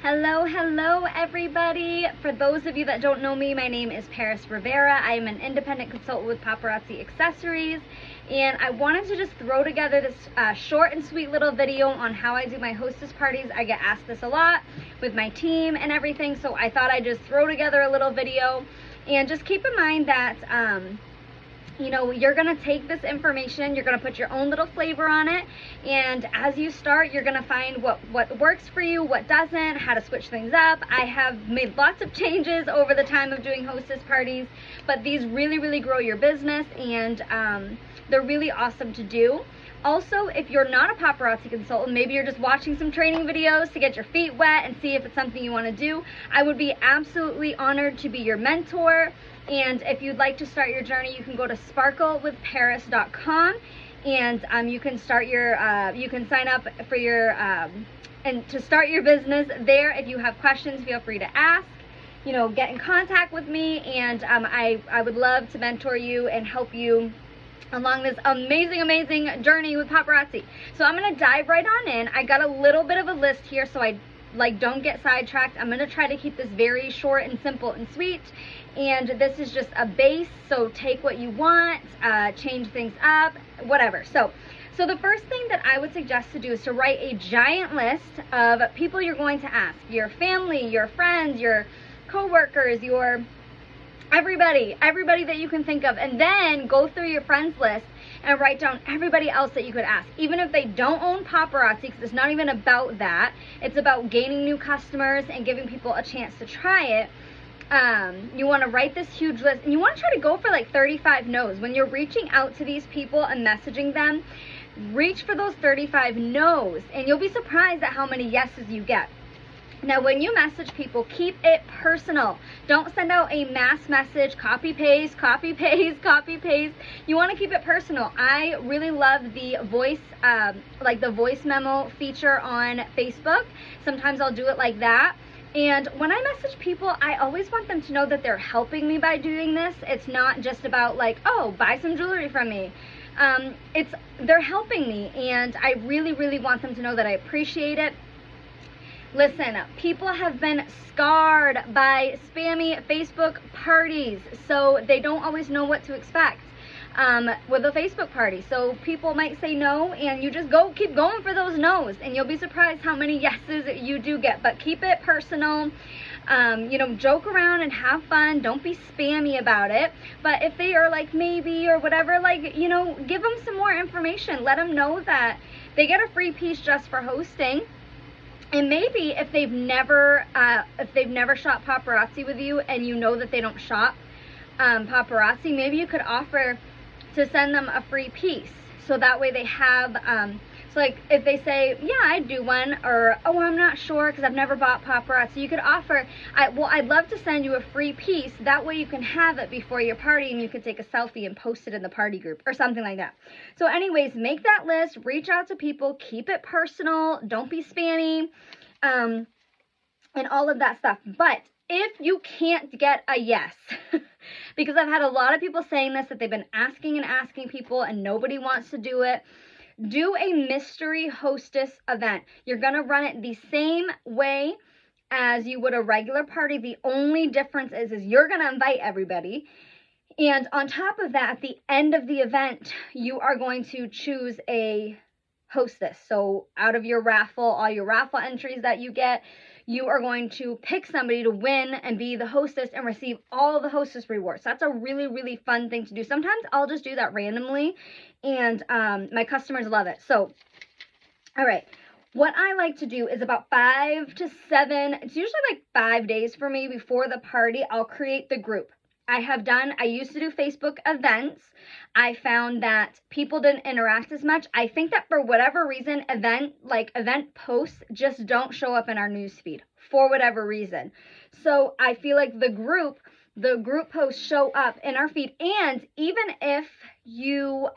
Hello, hello everybody. For those of you that don't know me, my name is Paris Rivera. I am an independent consultant with Paparazzi Accessories, and I wanted to just throw together this short and sweet little video on how I do my hostess parties. I get asked this a lot with my team and everything, so I thought I'd just throw together a little video. And just keep in mind that you know, you're gonna take this information, you're gonna put your own little flavor on it, and as you start, you're gonna find what works for you, what doesn't, how to switch things up. I have made lots of changes over the time of doing hostess parties, but these really grow your business, and they're really awesome to do. Also, if you're not a paparazzi consultant, maybe you're just watching some training videos to get your feet wet and see if it's something you want to do, I would be absolutely honored to be your mentor. And if you'd like to start your journey, you can go to sparklewithparis.com, and you can start your you can sign up for your and to start your business there. If you have questions, feel free to ask, you know, get in contact with me, and I would love to mentor you and help you along this amazing journey with paparazzi. So I'm gonna dive right on in. I got a little bit of a list here, so I don't get sidetracked. I'm gonna try to keep this very short and simple and sweet, and this is just a base, so take what you want, change things up, whatever. So the first thing that I would suggest to do is to write a giant list of people you're going to ask, your family, your friends, your co-workers, your everybody that you can think of, and then go through your friends list and write down everybody else that you could ask, even if they don't own paparazzi, because it's not even about that. It's about gaining new customers and giving people a chance to try it. You want to write this huge list, and you want to try to go for like 35 no's. When you're reaching out to these people and messaging them, reach for those 35 no's, and you'll be surprised at how many yeses you get. Now, when you message people, keep it personal. Don't send out a mass message, copy paste. You want to keep it personal. I really love the voice, like the voice memo feature on Facebook. Sometimes I'll do it like that. And when I message people, I always want them to know that they're helping me by doing this. It's not just about like, oh, buy some jewelry from me. They're helping me, and I really want them to know that I appreciate it. Listen, people have been scarred by spammy Facebook parties, so they don't always know what to expect with a Facebook party. So people might say no, and you just keep going for those no's, and you'll be surprised how many yeses you do get. But keep it personal. You know, joke around and have fun. Don't be spammy about it. But if they are like maybe or whatever, like, you know, give them some more information. Let them know that they get a free piece just for hosting. And maybe if they've never shot paparazzi with you, and you know that they don't shop paparazzi, maybe you could offer to send them a free piece, so that way they have so like if they say, yeah, I'd do one, or oh, I'm not sure because I've never bought paparazzi, you could offer, I'd love to send you a free piece, that way you can have it before your party, and you could take a selfie and post it in the party group or something like that. So anyways, make that list, reach out to people, keep it personal, don't be spammy, and all of that stuff. But if you can't get a yes, because I've had a lot of people saying this, that they've been asking people and nobody wants to do it, do a mystery hostess event. You're going to run it the same way as you would a regular party. The only difference is you're going to invite everybody. And on top of that, at the end of the event, you are going to choose a hostess. So out of your raffle, all your raffle entries that you get, you are going to pick somebody to win and be the hostess and receive all the hostess rewards. That's a really fun thing to do. Sometimes I'll just do that randomly, and my customers love it. So, all right. What I like to do is about 5 to 7, it's usually like 5 days for me before the party, I'll create the group. I used to do Facebook events. I found that people didn't interact as much. I think that for whatever reason, event posts just don't show up in our newsfeed for whatever reason. So I feel like the group posts show up in our feed. And even if you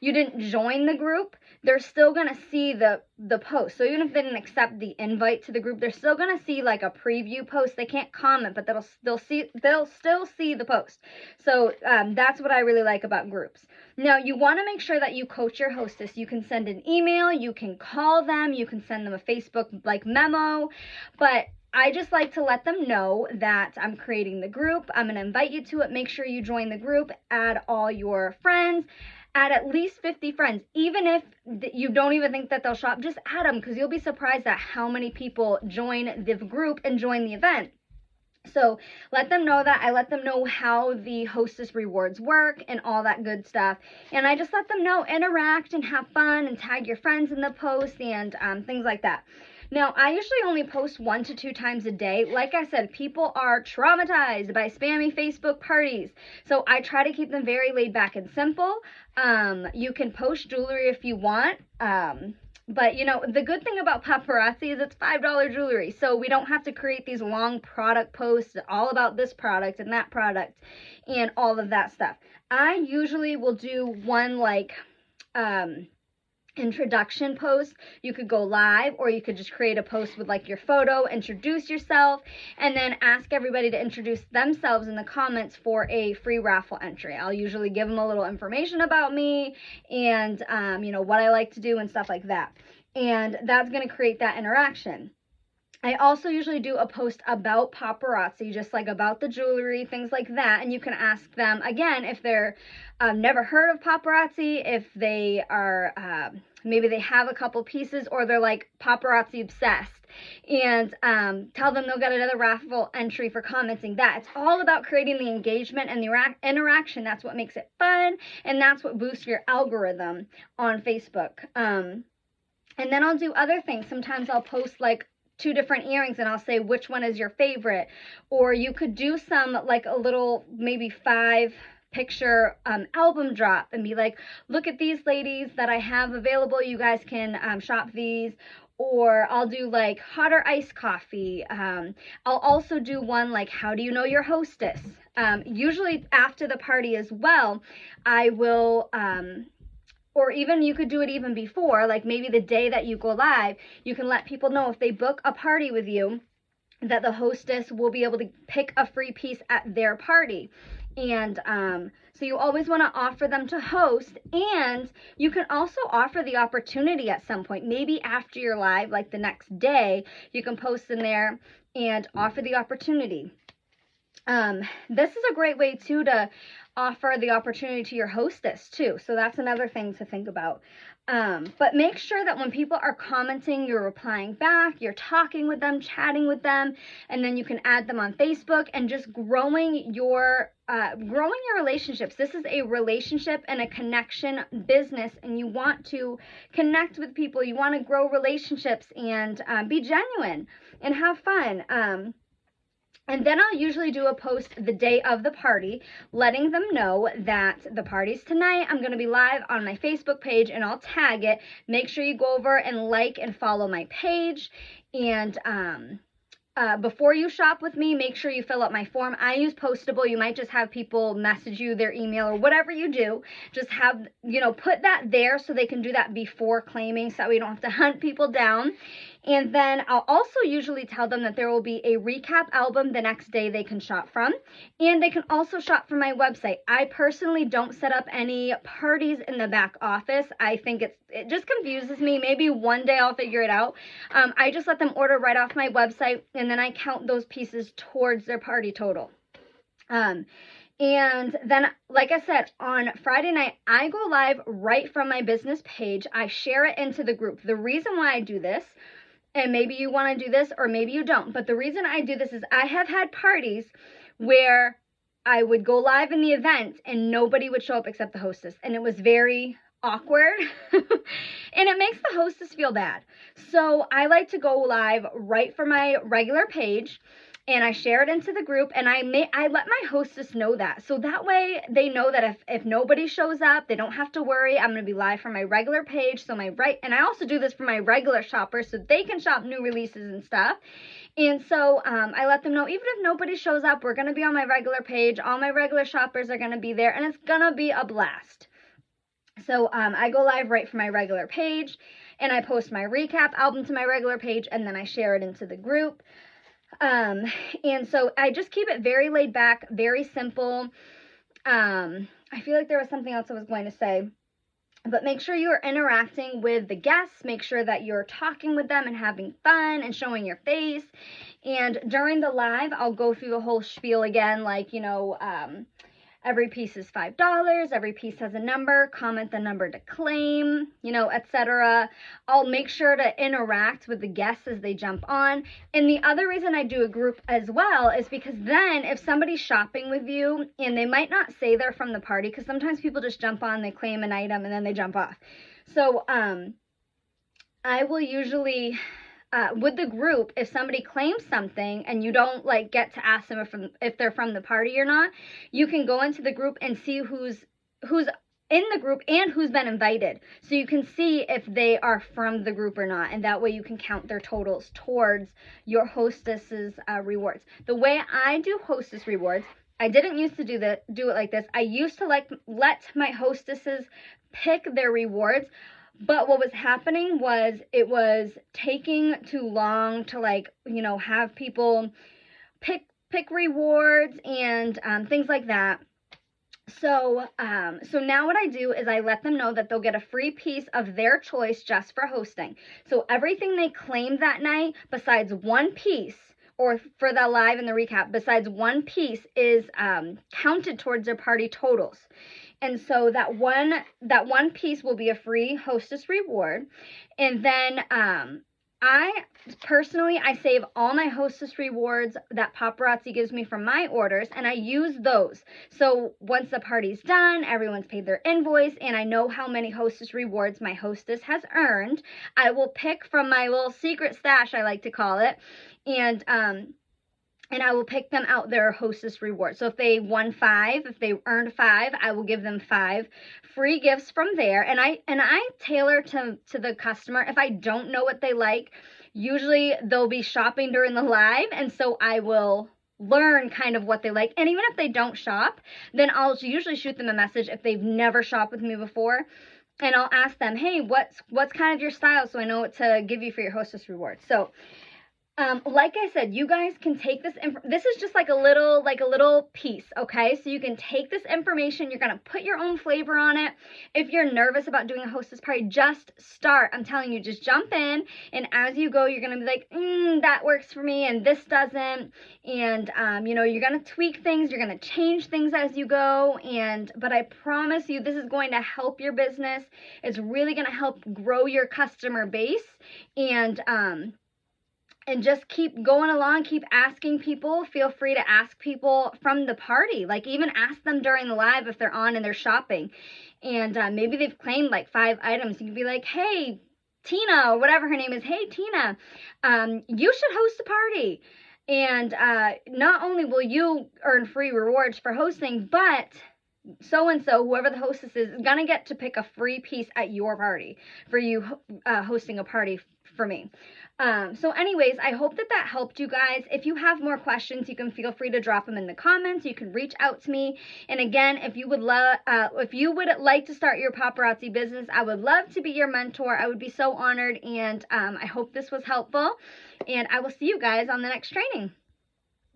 didn't join the group, they're still going to see the post. So even if they didn't accept the invite to the group, they're still going to see like a preview post. They can't comment, but they'll still see the post. So that's what I really like about groups. Now, you want to make sure that you coach your hostess. You can send an email, you can call them, you can send them a Facebook like memo, but I just like to let them know that I'm creating the group. I'm going to invite you to it. Make sure you join the group, add all your friends, add at least 50 friends. Even if you don't even think that they'll shop, just add them, because you'll be surprised at how many people join the group and join the event. So let them know that. I let them know how the hostess rewards work and all that good stuff. And I just let them know, interact and have fun and tag your friends in the post and things like that. Now, I usually only post 1 to 2 times a day. Like I said, people are traumatized by spammy Facebook parties. So I try to keep them very laid back and simple. You can post jewelry if you want. But, you know, the good thing about Paparazzi is it's $5 jewelry. So we don't have to create these long product posts all about this product and that product and all of that stuff. I usually will do one like introduction post. You could go live, or you could just create a post with like your photo, introduce yourself, and then ask everybody to introduce themselves in the comments for a free raffle entry. I'll usually give them a little information about me and you know, what I like to do and stuff like that. And that's going to create that interaction. I also usually do a post about paparazzi, just like about the jewelry, things like that. And you can ask them, again, if they're never heard of paparazzi, if they are, maybe they have a couple pieces, or they're like paparazzi obsessed, and tell them they'll get another raffle entry for commenting that. It's all about creating the engagement and the interaction. That's what makes it fun, and that's what boosts your algorithm on Facebook. And then I'll do other things. Sometimes I'll post like 2 different earrings and I'll say which one is your favorite. Or you could do some like a little maybe 5 picture album drop and be like, look at these ladies that I have available, you guys can shop these. Or I'll do like hot or iced coffee. I'll also do one like, how do you know your hostess? Usually after the party as well, I will or even you could do it even before, like maybe the day that you go live, you can let people know if they book a party with you that the hostess will be able to pick a free piece at their party. And so you always want to offer them to host, and you can also offer the opportunity at some point, maybe after you're live, like the next day, you can post in there and offer the opportunity. This is a great way too to offer the opportunity to your hostess too. So that's another thing to think about. But make sure that when people are commenting, you're replying back, you're talking with them, chatting with them, and then you can add them on Facebook and just growing your relationships. This is a relationship and a connection business, and you want to connect with people. You want to grow relationships and be genuine and have fun. And then I'll usually do a post the day of the party, letting them know that the party's tonight. I'm going to be live on my Facebook page, and I'll tag it. Make sure you go over and like and follow my page. And before you shop with me, make sure you fill out my form. I use Postable. You might just have people message you their email or whatever you do. Just have, you know, put that there so they can do that before claiming, so that we don't have to hunt people down. And then I'll also usually tell them that there will be a recap album the next day they can shop from. And they can also shop from my website. I personally don't set up any parties in the back office. I think it just confuses me. Maybe one day I'll figure it out. I just let them order right off my website, and then I count those pieces towards their party total. And then, like I said, on Friday night, I go live right from my business page. I share it into the group. The reason why I do this, and maybe you want to do this or maybe you don't, but the reason I do this is I have had parties where I would go live in the event and nobody would show up except the hostess, and it was very awkward and it makes the hostess feel bad. So I like to go live right from my regular page, and I share it into the group, and I let my hostess know that. So that way they know that if nobody shows up, they don't have to worry. I'm going to be live from my regular page. So and I also do this for my regular shoppers so they can shop new releases and stuff. And so I let them know, even if nobody shows up, we're going to be on my regular page. All my regular shoppers are going to be there, and it's going to be a blast. So I go live right from my regular page, and I post my recap album to my regular page, and then I share it into the group. And so I just keep it very laid back, very simple. I feel like there was something else I was going to say. But make sure you're interacting with the guests. Make sure that you're talking with them and having fun and showing your face. And during the live, I'll go through the whole spiel again, like, every piece is $5. Every piece has a number. Comment the number to claim, etc. I'll make sure to interact with the guests as they jump on. And the other reason I do a group as well is because then if somebody's shopping with you and they might not say they're from the party, because sometimes people just jump on, they claim an item, and then they jump off. So I will usually... with the group, if somebody claims something and you don't get to ask them if they're from the party or not, you can go into the group and see who's in the group and who's been invited. So you can see if they are from the group or not, and that way you can count their totals towards your hostess's rewards. The way I do hostess rewards, I didn't used to do it like this. I used to let my hostesses pick their rewards. But what was happening was it was taking too long to have people pick rewards and things like that. So now what I do is I let them know that they'll get a free piece of their choice just for hosting. So everything they claim that night, besides one piece, or for the live and the recap, besides one piece is counted towards their party totals. And so that one piece will be a free hostess reward. And then I save all my hostess rewards that Paparazzi gives me from my orders, and I use those. So once the party's done, everyone's paid their invoice, and I know how many hostess rewards my hostess has earned, I will pick from my little secret stash, I like to call it, and I will pick them out their hostess reward. So if they won 5, if they earned 5, I will give them 5 free gifts from there. And I tailor to the customer. If I don't know what they like, usually they'll be shopping during the live, and so I will learn kind of what they like. And even if they don't shop, then I'll usually shoot them a message if they've never shopped with me before. And I'll ask them, hey, what's kind of your style, so I know what to give you for your hostess reward. So like I said, you guys can take this is just like a little piece, okay? So you can take this information, you're going to put your own flavor on it. If you're nervous about doing a hostess party, just start. I'm telling you, just jump in, and as you go, you're going to be like, that works for me, and this doesn't, and, you're going to tweak things, you're going to change things as you go, but I promise you, this is going to help your business. It's really going to help grow your customer base, and just keep going along, keep asking people. Feel free to ask people from the party, even ask them during the live if they're on and they're shopping, and maybe they've claimed 5 items. You can be like, hey, Tina, or whatever her name is, hey, Tina, you should host a party, and not only will you earn free rewards for hosting, but so-and-so, whoever the hostess is gonna get to pick a free piece at your party for you hosting a party for me. So anyways, I hope that helped you guys. If you have more questions, you can feel free to drop them in the comments. You can reach out to me. And again, if you would like to start your paparazzi business, I would love to be your mentor. I would be so honored, and I hope this was helpful. And I will see you guys on the next training.